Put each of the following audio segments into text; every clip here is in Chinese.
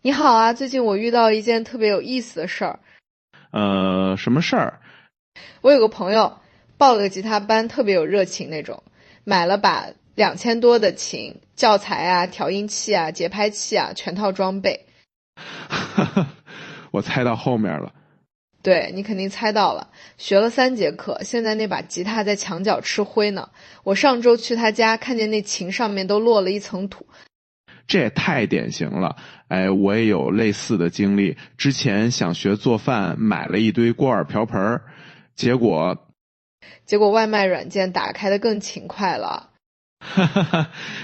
你好啊，最近我遇到一件特别有意思的事儿。什么事儿？我有个朋友报了个吉他班，特别有热情那种，买了把2000多的琴，教材啊、调音器啊、节拍器啊，全套装备。我猜到后面了。对，你肯定猜到了，学了3节课，现在那把吉他在墙角吃灰呢。我上周去他家，看见那琴上面都落了一层土。这也太典型了。哎，我也有类似的经历。之前想学做饭，买了一堆锅碗瓢盆，结果外卖软件打开的更勤快了。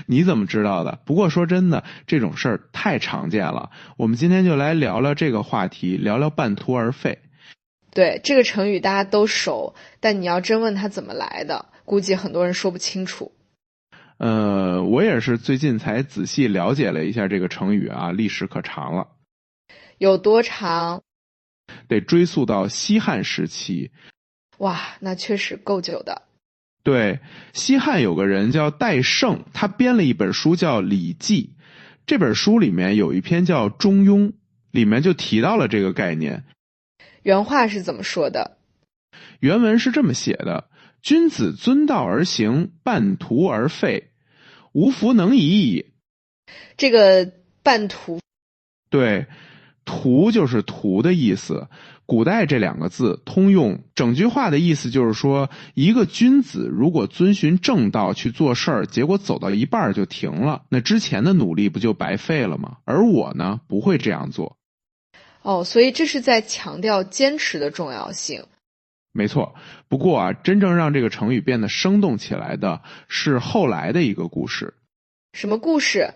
你怎么知道的？不过说真的，这种事儿太常见了。我们今天就来聊聊这个话题，聊聊半途而废。对，这个成语大家都熟，但你要真问它怎么来的，估计很多人说不清楚。我也是最近才仔细了解了一下这个成语啊，历史可长了，有多长？得追溯到西汉时期。哇，那确实够久的。对，西汉有个人叫戴胜，他编了一本书叫《礼记》，这本书里面有一篇叫《中庸》，里面就提到了这个概念。原话是怎么说的？原文是这么写的：君子遵道而行，半途而废，无弗能已矣。这个半途，对，途就是途的意思。古代这两个字通用，整句话的意思就是说，一个君子如果遵循正道去做事儿，结果走到一半就停了，那之前的努力不就白费了吗？而我呢，不会这样做。哦，所以这是在强调坚持的重要性。没错，不过啊，真正让这个成语变得生动起来的是后来的一个故事。什么故事？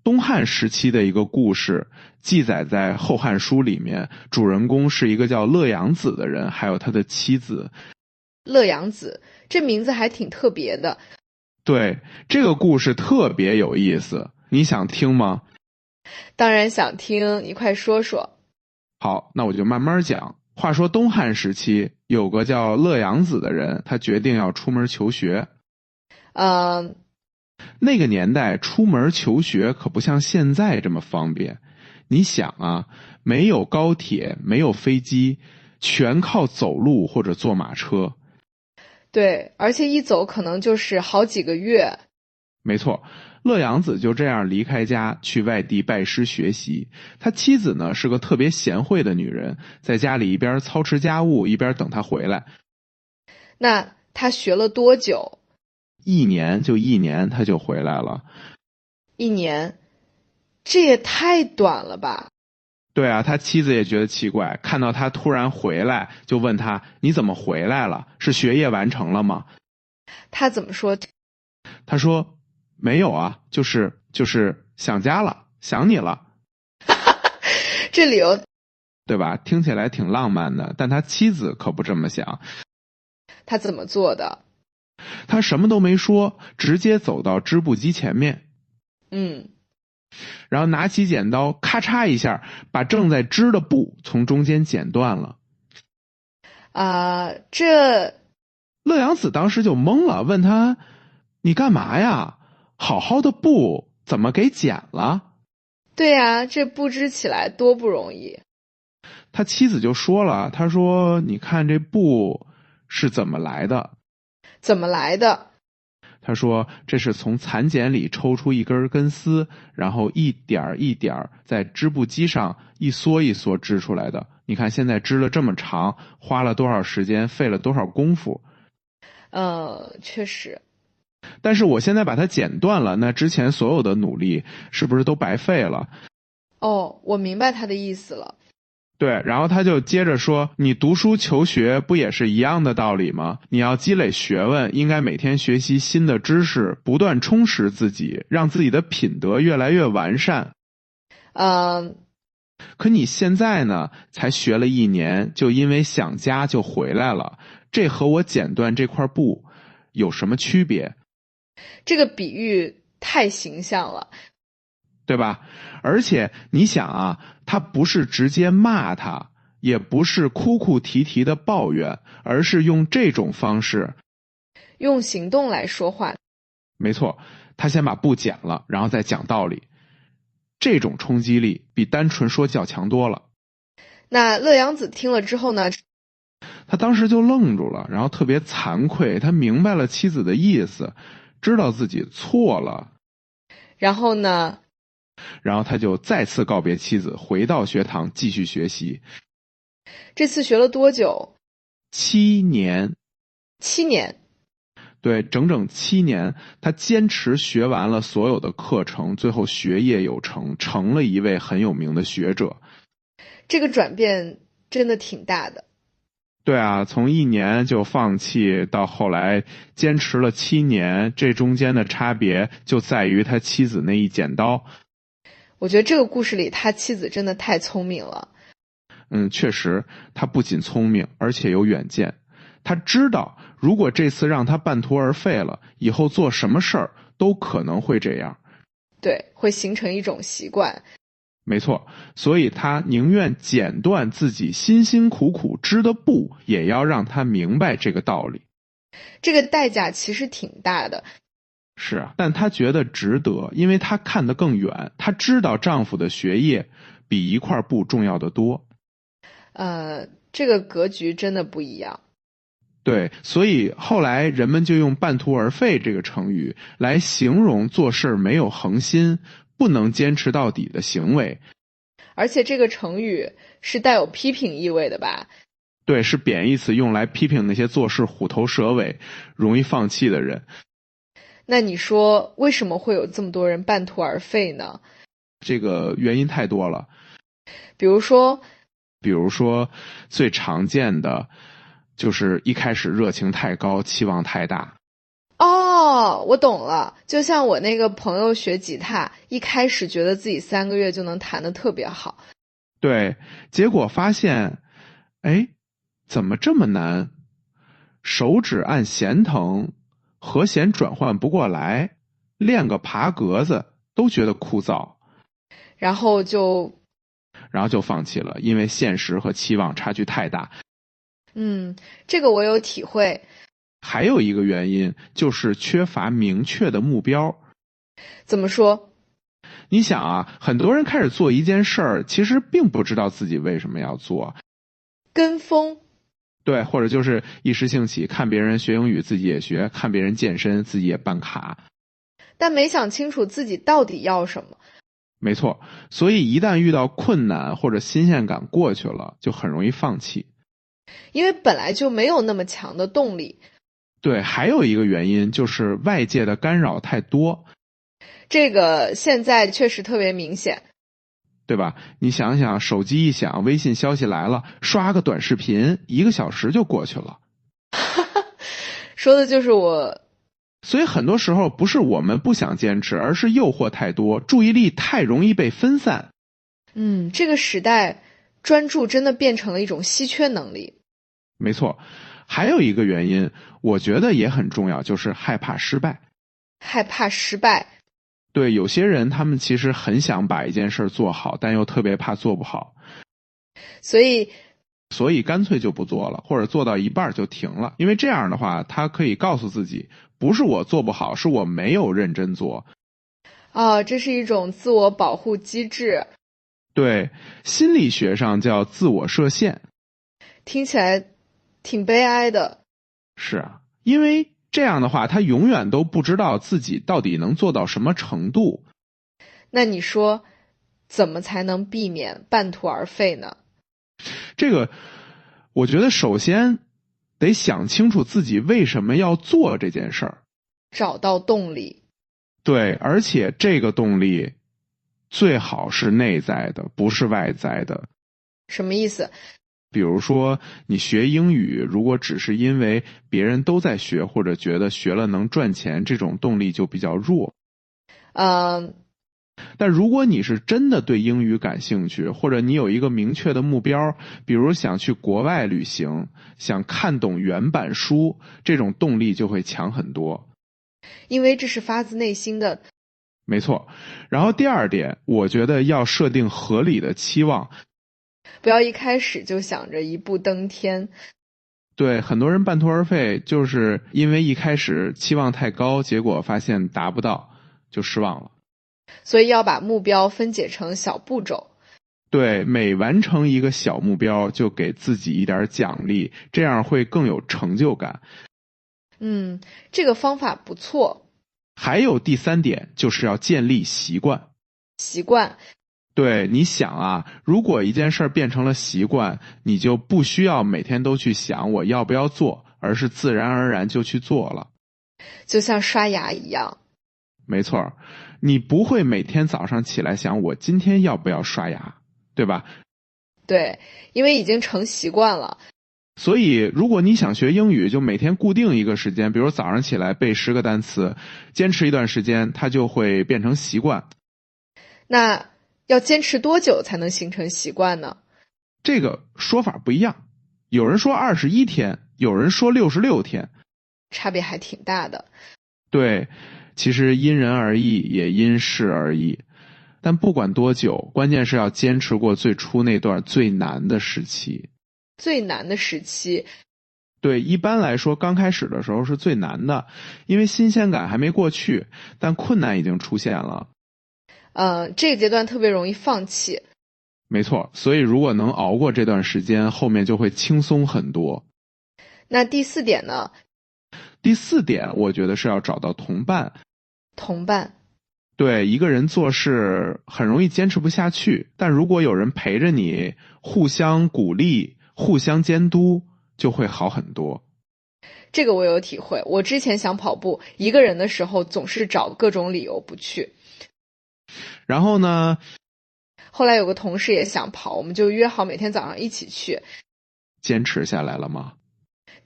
东汉时期的一个故事，记载在《后汉书》里面，主人公是一个叫乐阳子的人，还有他的妻子。乐阳子，这名字还挺特别的。对，这个故事特别有意思，你想听吗？当然想听，你快说说。好，那我就慢慢讲。话说东汉时期，有个叫乐阳子的人，他决定要出门求学。那个年代出门求学可不像现在这么方便。你想啊，没有高铁，没有飞机，全靠走路或者坐马车。对，而且一走可能就是好几个月。没错，乐阳子就这样离开家去外地拜师学习。他妻子呢是个特别贤惠的女人，在家里一边操持家务，一边等他回来。那他学了多久1年他就回来了。？1年，这也太短了吧？对啊，他妻子也觉得奇怪，看到他突然回来，就问他：你怎么回来了？是学业完成了吗？他怎么说？他说：没有啊，就是想家了，想你了。这理由对吧？听起来挺浪漫的，但他妻子可不这么想。他怎么做的？他什么都没说，直接走到织布机前面，然后拿起剪刀，咔嚓一下，把正在织的布从中间剪断了。这乐阳子当时就懵了，问他：你干嘛呀？好好的布怎么给剪了？对呀，这布织起来多不容易。他妻子就说了，他说：你看这布是怎么来的？怎么来的？他说这是从蚕茧里抽出一根根丝，然后一点一点在织布机上一缩一缩织出来的。你看现在织了这么长，花了多少时间，费了多少功夫。确实。但是我现在把它剪断了，那之前所有的努力是不是都白费了？哦，我明白他的意思了。对，然后他就接着说，你读书求学不也是一样的道理吗？你要积累学问，应该每天学习新的知识，不断充实自己，让自己的品德越来越完善。可你现在呢，才学了1年，就因为想家就回来了，这和我剪断这块布有什么区别？这个比喻太形象了。对吧？而且你想啊，他不是直接骂他，也不是哭哭啼啼的抱怨，而是用这种方式，用行动来说话。没错，他先把布剪了，然后再讲道理。这种冲击力比单纯说教强多了。那乐阳子听了之后呢？他当时就愣住了，然后特别惭愧，他明白了妻子的意思，知道自己错了。然后呢？然后他就再次告别妻子，回到学堂继续学习。这次学了多久？7年。7年。对，整整7年，他坚持学完了所有的课程，最后学业有成，成了一位很有名的学者。这个转变真的挺大的。对啊，从1年就放弃到后来坚持了7年，这中间的差别就在于他妻子那一剪刀。我觉得这个故事里他妻子真的太聪明了。确实，他不仅聪明，而且有远见。他知道如果这次让他半途而废了，以后做什么事儿都可能会这样。对，会形成一种习惯。没错，所以他宁愿剪断自己辛辛苦苦织的布，也要让他明白这个道理。这个代价其实挺大的。是啊，但她觉得值得，因为她看得更远，她知道丈夫的学业比一块布重要的多。这个格局真的不一样。对，所以后来人们就用半途而废这个成语来形容做事没有恒心，不能坚持到底的行为。而且这个成语是带有批评意味的吧？对，是贬义词，用来批评那些做事虎头蛇尾、容易放弃的人。那你说为什么会有这么多人半途而废呢？这个原因太多了。比如说最常见的就是一开始热情太高，期望太大。哦，我懂了，就像我那个朋友学吉他，一开始觉得自己3个月就能弹得特别好。对，结果发现，怎么这么难？手指按弦疼，和弦转换不过来，练个爬格子都觉得枯燥。然后就放弃了，因为现实和期望差距太大。这个我有体会。还有一个原因就是缺乏明确的目标。怎么说？你想啊，很多人开始做一件事儿，其实并不知道自己为什么要做。跟风。对，或者就是一时兴起，看别人学英语自己也学，看别人健身自己也办卡，但没想清楚自己到底要什么。没错，所以一旦遇到困难或者新鲜感过去了，就很容易放弃。因为本来就没有那么强的动力。对，还有一个原因就是外界的干扰太多。这个现在确实特别明显，对吧？你想想，手机一响，微信消息来了，刷个短视频，1个小时就过去了。说的就是我。所以很多时候不是我们不想坚持，而是诱惑太多，注意力太容易被分散。这个时代专注真的变成了一种稀缺能力。没错，还有一个原因，我觉得也很重要，就是害怕失败。害怕失败。对，有些人他们其实很想把一件事做好，但又特别怕做不好，所以干脆就不做了，或者做到一半就停了。因为这样的话，他可以告诉自己，不是我做不好，是我没有认真做。这是一种自我保护机制。对，心理学上叫自我设限。听起来挺悲哀的。是啊，因为这样的话，他永远都不知道自己到底能做到什么程度。那你说，怎么才能避免半途而废呢？这个，我觉得首先得想清楚自己为什么要做这件事儿，找到动力。对，而且这个动力最好是内在的，不是外在的。什么意思？比如说，你学英语，如果只是因为别人都在学，或者觉得学了能赚钱，这种动力就比较弱。但如果你是真的对英语感兴趣，或者你有一个明确的目标，比如想去国外旅行，想看懂原版书，这种动力就会强很多。因为这是发自内心的。没错。然后第二点，我觉得要设定合理的期望，不要一开始就想着一步登天。对，很多人半途而废，就是因为一开始期望太高，结果发现达不到，就失望了。所以要把目标分解成小步骤。对，每完成一个小目标就给自己一点奖励，这样会更有成就感。这个方法不错。还有第3点，就是要建立习惯。习惯。对，你想啊，如果一件事变成了习惯，你就不需要每天都去想我要不要做，而是自然而然就去做了。就像刷牙一样。没错，你不会每天早上起来想我今天要不要刷牙，对吧？对，因为已经成习惯了。所以如果你想学英语，就每天固定一个时间，比如早上起来背10个单词，坚持一段时间，它就会变成习惯。那要坚持多久才能形成习惯呢？这个说法不一样，有人说21天，有人说66天，差别还挺大的。对，其实因人而异，也因事而异。但不管多久，关键是要坚持过最初那段最难的时期。最难的时期。对，一般来说刚开始的时候是最难的，因为新鲜感还没过去，但困难已经出现了。这个阶段特别容易放弃。没错，所以如果能熬过这段时间，后面就会轻松很多。那第4点呢？第4点，我觉得是要找到同伴。同伴。对，一个人做事很容易坚持不下去，但如果有人陪着你，互相鼓励，互相监督，就会好很多。这个我有体会，我之前想跑步，一个人的时候总是找各种理由不去。然后呢，后来有个同事也想跑，我们就约好每天早上一起去。坚持下来了吗？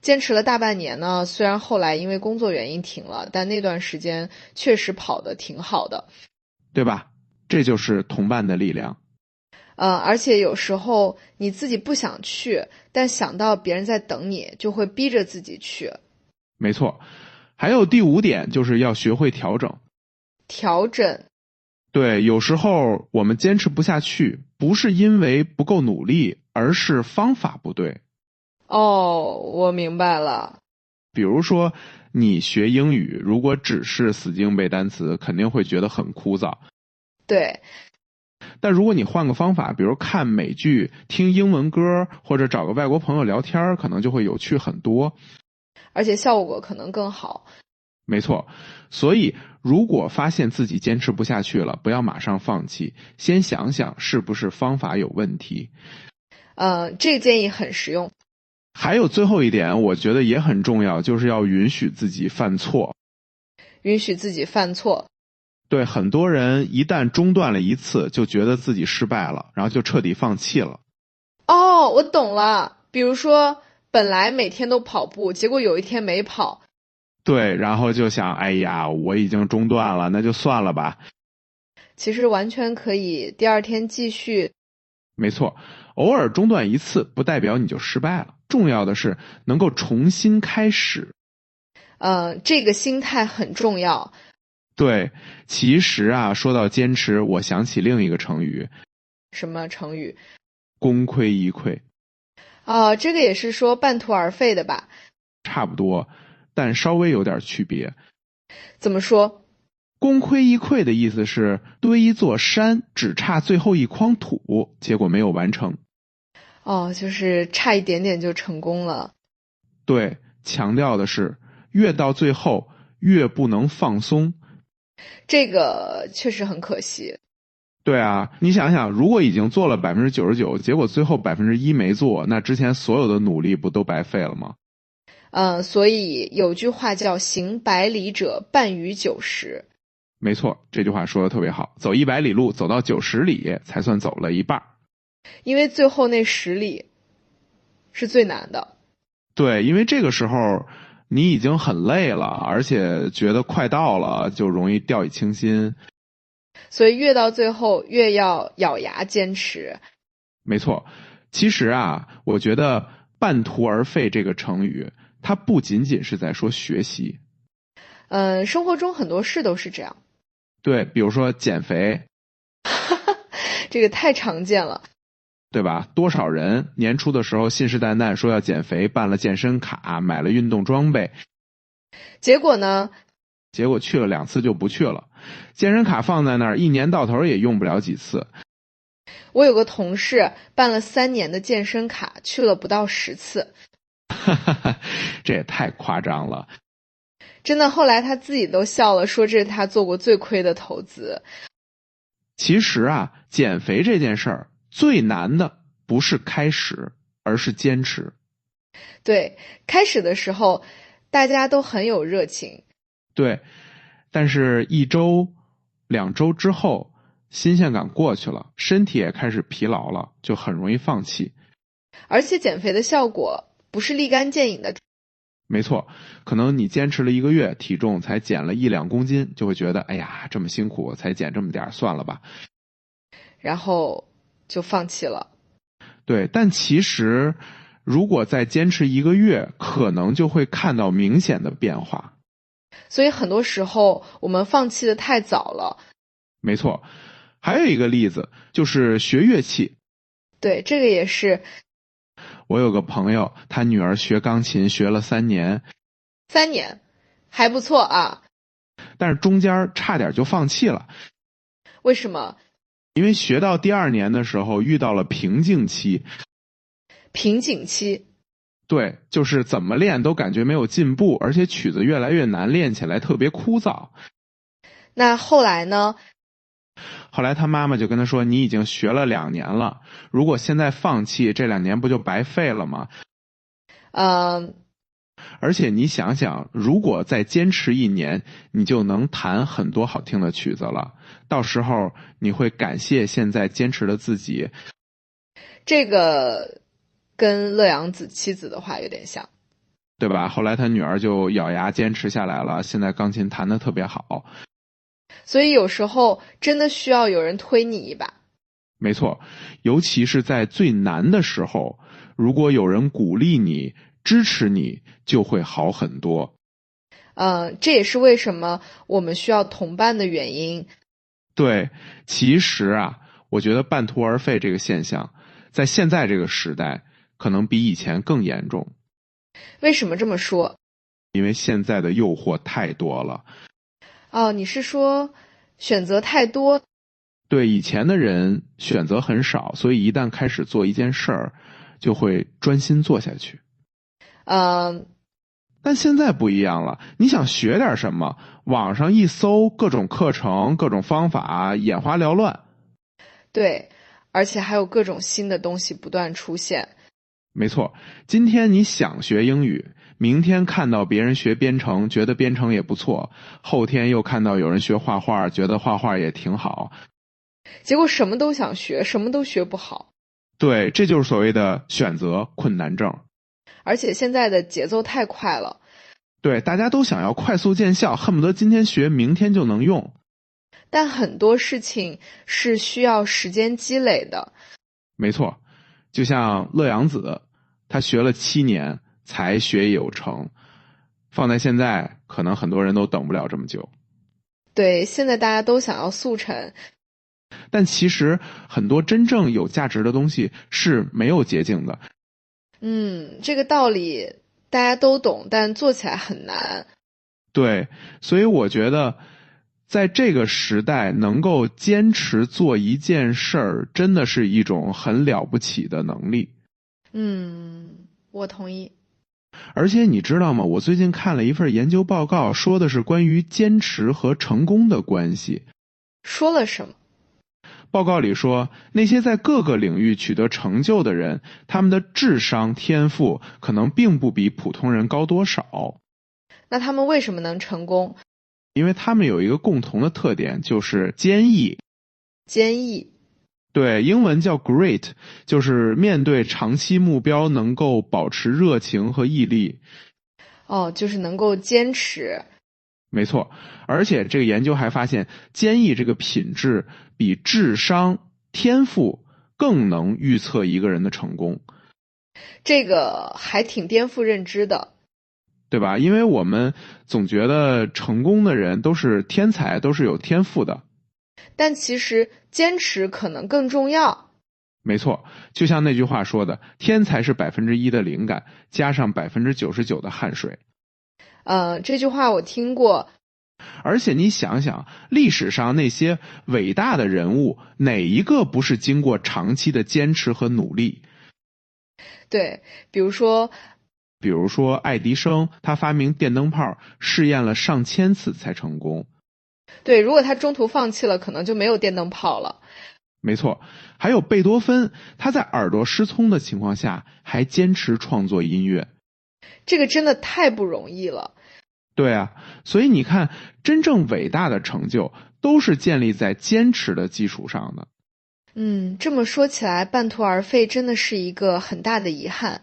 坚持了大半年呢，虽然后来因为工作原因停了，但那段时间确实跑得挺好的。对吧？这就是同伴的力量。而且有时候你自己不想去，但想到别人在等你，就会逼着自己去。没错。还有第5点，就是要学会调整。调整。对，有时候我们坚持不下去，不是因为不够努力，而是方法不对。哦，我明白了。比如说，你学英语，如果只是死记硬背单词，肯定会觉得很枯燥。对。但如果你换个方法，比如看美剧、听英文歌，或者找个外国朋友聊天，可能就会有趣很多，而且效果可能更好。没错。所以如果发现自己坚持不下去了，不要马上放弃，先想想是不是方法有问题。这个建议很实用。还有最后一点，我觉得也很重要，就是要允许自己犯错。允许自己犯错。对，很多人一旦中断了一次，就觉得自己失败了，然后就彻底放弃了。哦，我懂了。比如说，本来每天都跑步，结果有一天没跑。对，然后就想，哎呀，我已经中断了，那就算了吧。其实完全可以第2天继续。没错，偶尔中断一次，不代表你就失败了。重要的是能够重新开始。这个心态很重要。对，其实啊，说到坚持，我想起另一个成语。什么成语？功亏一篑。这个也是说半途而废的吧？差不多，但稍微有点区别。怎么说？功亏一篑的意思是堆一座山，只差最后一筐土，结果没有完成。就是差一点点就成功了。对，强调的是越到最后越不能放松。这个确实很可惜。对啊，你想想，如果已经做了99%，结果最后1%没做，那之前所有的努力不都白费了吗？所以有句话叫行100里者半于90。没错，这句话说的特别好，走100里路，走到90里才算走了一半。因为最后那10里是最难的。对，因为这个时候你已经很累了，而且觉得快到了，就容易掉以轻心。所以越到最后越要咬牙坚持。没错，其实啊，我觉得半途而废这个成语，它不仅仅是在说学习。生活中很多事都是这样。对，比如说减肥。这个太常见了。对吧？多少人年初的时候信誓旦旦说要减肥，办了健身卡，买了运动装备，结果呢，结果去了2次就不去了。健身卡放在那儿，1年到头也用不了几次。我有个同事办了3年的健身卡，去了不到10次。这也太夸张了。真的，后来他自己都笑了，说这是他做过最亏的投资。其实啊，减肥这件事儿最难的不是开始，而是坚持。对，开始的时候大家都很有热情。对，但是1周、2周之后，新鲜感过去了，身体也开始疲劳了，就很容易放弃。而且减肥的效果不是立竿见影的。没错，可能你坚持了1个月，体重才减了1-2公斤，就会觉得哎呀，这么辛苦才减这么点，算了吧，然后就放弃了。对，但其实如果再坚持1个月，可能就会看到明显的变化。所以很多时候我们放弃的太早了。没错，还有一个例子就是学乐器。对，这个也是。我有个朋友，他女儿学钢琴学了3年。3年，还不错啊。但是中间差点就放弃了。为什么？因为学到第2年的时候遇到了瓶颈期。瓶颈期？对，就是怎么练都感觉没有进步，而且曲子越来越难，练起来特别枯燥。那后来呢？后来他妈妈就跟他说，你已经学了2年了，如果现在放弃，这2年不就白费了吗？而且你想想，如果再坚持1年，你就能弹很多好听的曲子了，到时候你会感谢现在坚持的自己。这个跟乐阳子妻子的话有点像，对吧？后来他女儿就咬牙坚持下来了，现在钢琴弹得特别好。所以有时候真的需要有人推你一把。没错，尤其是在最难的时候，如果有人鼓励你、支持你，就会好很多。这也是为什么我们需要同伴的原因。对，其实啊，我觉得半途而废这个现象，在现在这个时代，可能比以前更严重。为什么这么说？因为现在的诱惑太多了。哦，你是说选择太多？对，以前的人选择很少，所以一旦开始做一件事儿，就会专心做下去。但现在不一样了，你想学点什么，网上一搜，各种课程、各种方法，眼花缭乱。对，而且还有各种新的东西不断出现。没错，今天你想学英语，明天看到别人学编程，觉得编程也不错，后天又看到有人学画画，觉得画画也挺好。结果什么都想学，什么都学不好。对，这就是所谓的选择困难症。而且现在的节奏太快了。对，大家都想要快速见效，恨不得今天学，明天就能用。但很多事情是需要时间积累的。没错，就像乐阳子，他学了7年才学有成，放在现在，可能很多人都等不了这么久。对，现在大家都想要速成。但其实很多真正有价值的东西是没有捷径的。这个道理大家都懂，但做起来很难。对，所以我觉得在这个时代能够坚持做一件事儿，真的是一种很了不起的能力。我同意。而且你知道吗？我最近看了一份研究报告，说的是关于坚持和成功的关系。说了什么？报告里说，那些在各个领域取得成就的人，他们的智商、天赋可能并不比普通人高多少。那他们为什么能成功？因为他们有一个共同的特点，就是坚毅。坚毅。对，英文叫 grit， 就是面对长期目标能够保持热情和毅力。就是能够坚持。没错，而且这个研究还发现，坚毅这个品质比智商、天赋更能预测一个人的成功。这个还挺颠覆认知的，对吧？因为我们总觉得成功的人都是天才，都是有天赋的。但其实坚持可能更重要。没错，就像那句话说的，天才是1%的灵感，加上99%的汗水。这句话我听过。而且你想想，历史上那些伟大的人物，哪一个不是经过长期的坚持和努力？对，比如说爱迪生，他发明电灯泡，试验了上千次才成功。对，如果他中途放弃了，可能就没有电灯泡了。没错，还有贝多芬，他在耳朵失聪的情况下，还坚持创作音乐。这个真的太不容易了。对啊，所以你看，真正伟大的成就都是建立在坚持的基础上的。这么说起来，半途而废真的是一个很大的遗憾。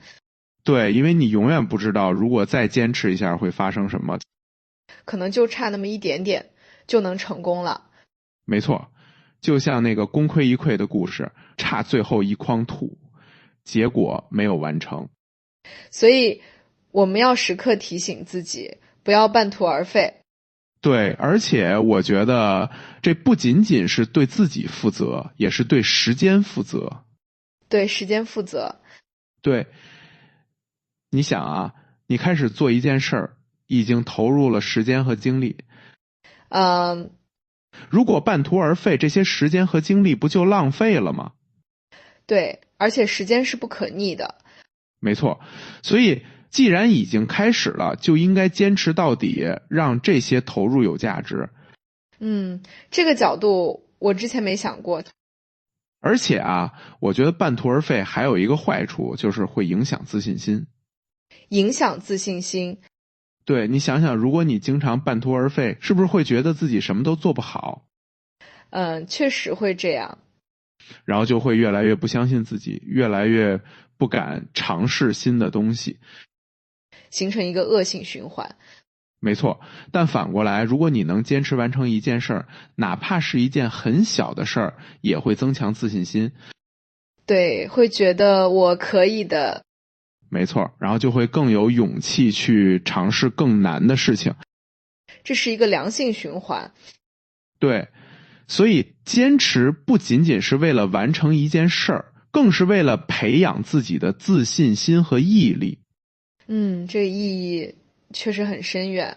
对，因为你永远不知道，如果再坚持一下会发生什么。可能就差那么一点点就能成功了。没错，就像那个功亏一篑的故事，差最后一筐土，结果没有完成。所以我们要时刻提醒自己，不要半途而废。对，而且我觉得这不仅仅是对自己负责，也是对时间负责。对时间负责。对，你想啊，你开始做一件事儿，已经投入了时间和精力。如果半途而废，这些时间和精力不就浪费了吗？对，而且时间是不可逆的。没错，所以既然已经开始了，就应该坚持到底，让这些投入有价值。这个角度我之前没想过。而且啊，我觉得半途而废还有一个坏处，就是会影响自信心。影响自信心。对，你想想，如果你经常半途而废，是不是会觉得自己什么都做不好？确实会这样。然后就会越来越不相信自己，越来越不敢尝试新的东西，形成一个恶性循环。没错，但反过来，如果你能坚持完成一件事儿，哪怕是一件很小的事儿，也会增强自信心。对，会觉得我可以的。没错，然后就会更有勇气去尝试更难的事情。这是一个良性循环。对，所以坚持不仅仅是为了完成一件事儿，更是为了培养自己的自信心和毅力。这个意义确实很深远。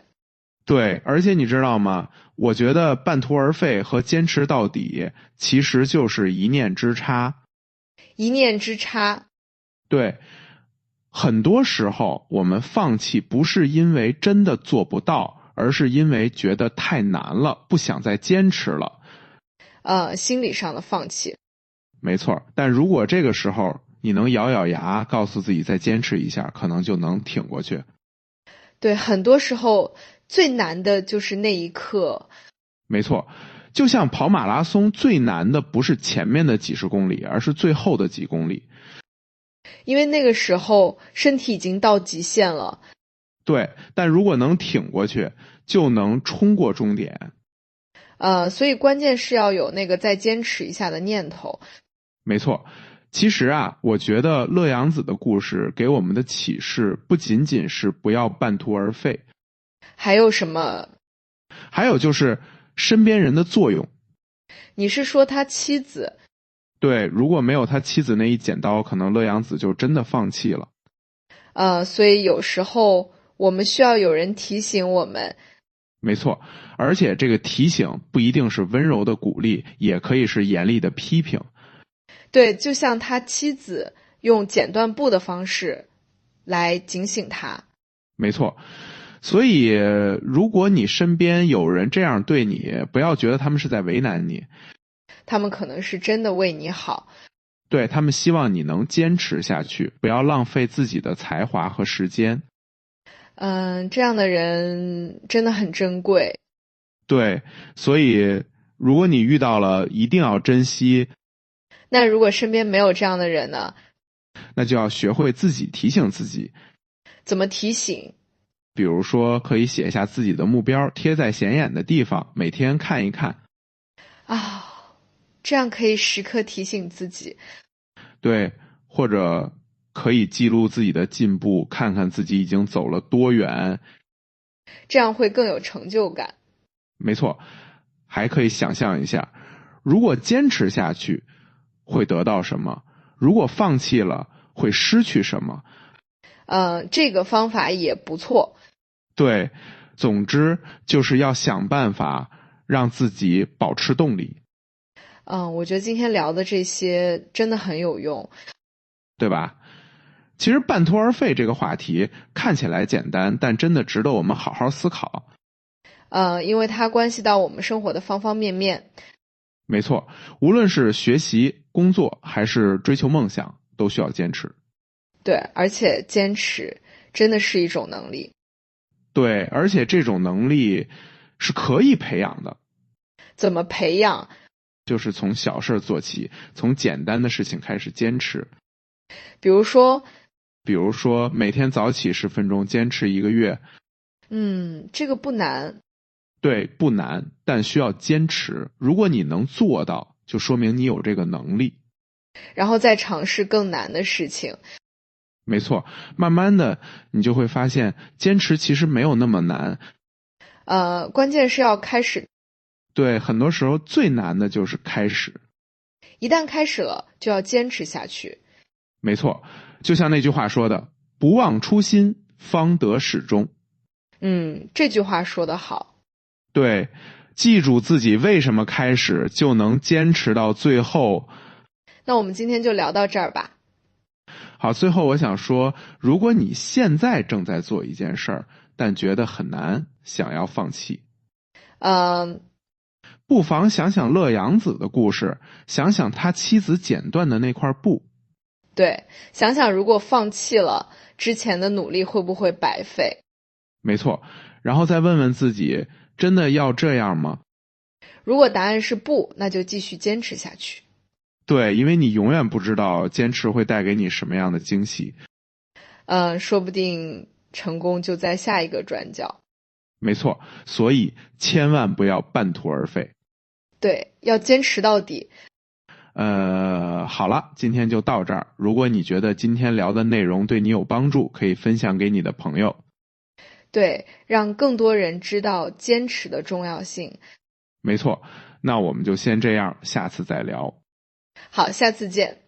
对，而且你知道吗？我觉得半途而废和坚持到底其实就是一念之差。一念之差。对，很多时候我们放弃不是因为真的做不到，而是因为觉得太难了，不想再坚持了。心理上的放弃。没错，但如果这个时候你能咬咬牙，告诉自己再坚持一下，可能就能挺过去。对，很多时候最难的就是那一刻。没错，就像跑马拉松，最难的不是前面的几十公里，而是最后的几公里。因为那个时候身体已经到极限了。对，但如果能挺过去，就能冲过终点。所以关键是要有那个再坚持一下的念头。没错，其实啊，我觉得乐阳子的故事给我们的启示不仅仅是不要半途而废，还有什么？还有就是身边人的作用。你是说他妻子？对，如果没有他妻子那一剪刀，可能乐阳子就真的放弃了。所以有时候我们需要有人提醒我们。没错，而且这个提醒不一定是温柔的鼓励，也可以是严厉的批评。对，就像他妻子用剪断布的方式来警醒他。没错，所以如果你身边有人这样对你，不要觉得他们是在为难你，他们可能是真的为你好。对，他们希望你能坚持下去，不要浪费自己的才华和时间。这样的人真的很珍贵。对，所以如果你遇到了，一定要珍惜。那如果身边没有这样的人呢？那就要学会自己提醒自己。怎么提醒？比如说，可以写下自己的目标，贴在显眼的地方，每天看一看。这样可以时刻提醒自己。对，或者可以记录自己的进步，看看自己已经走了多远。这样会更有成就感。没错，还可以想象一下，如果坚持下去，会得到什么？如果放弃了，会失去什么？这个方法也不错。对，总之就是要想办法让自己保持动力。我觉得今天聊的这些真的很有用，对吧？其实半途而废这个话题看起来简单，但真的值得我们好好思考。因为它关系到我们生活的方方面面。没错，无论是学习、工作还是追求梦想，都需要坚持。对，而且坚持真的是一种能力。对，而且这种能力是可以培养的。怎么培养？就是从小事做起，从简单的事情开始坚持。比如说每天早起10分钟，坚持1个月。这个不难。对，不难，但需要坚持。如果你能做到，就说明你有这个能力。然后再尝试更难的事情。没错，慢慢的你就会发现，坚持其实没有那么难。关键是要开始。对，很多时候最难的就是开始。一旦开始了，就要坚持下去。没错，就像那句话说的，不忘初心，方得始终。这句话说得好。对，记住自己为什么开始，就能坚持到最后。那我们今天就聊到这儿吧。好，最后我想说，如果你现在正在做一件事儿，但觉得很难，想要放弃，不妨想想乐阳子的故事，想想他妻子剪断的那块布。对，想想如果放弃了，之前的努力会不会白费？没错，然后再问问自己，真的要这样吗？如果答案是不，那就继续坚持下去。对，因为你永远不知道坚持会带给你什么样的惊喜。说不定成功就在下一个转角。没错，所以千万不要半途而废。对，要坚持到底。好了，今天就到这儿。如果你觉得今天聊的内容对你有帮助，可以分享给你的朋友。对，让更多人知道坚持的重要性。没错，那我们就先这样，下次再聊。好，下次见。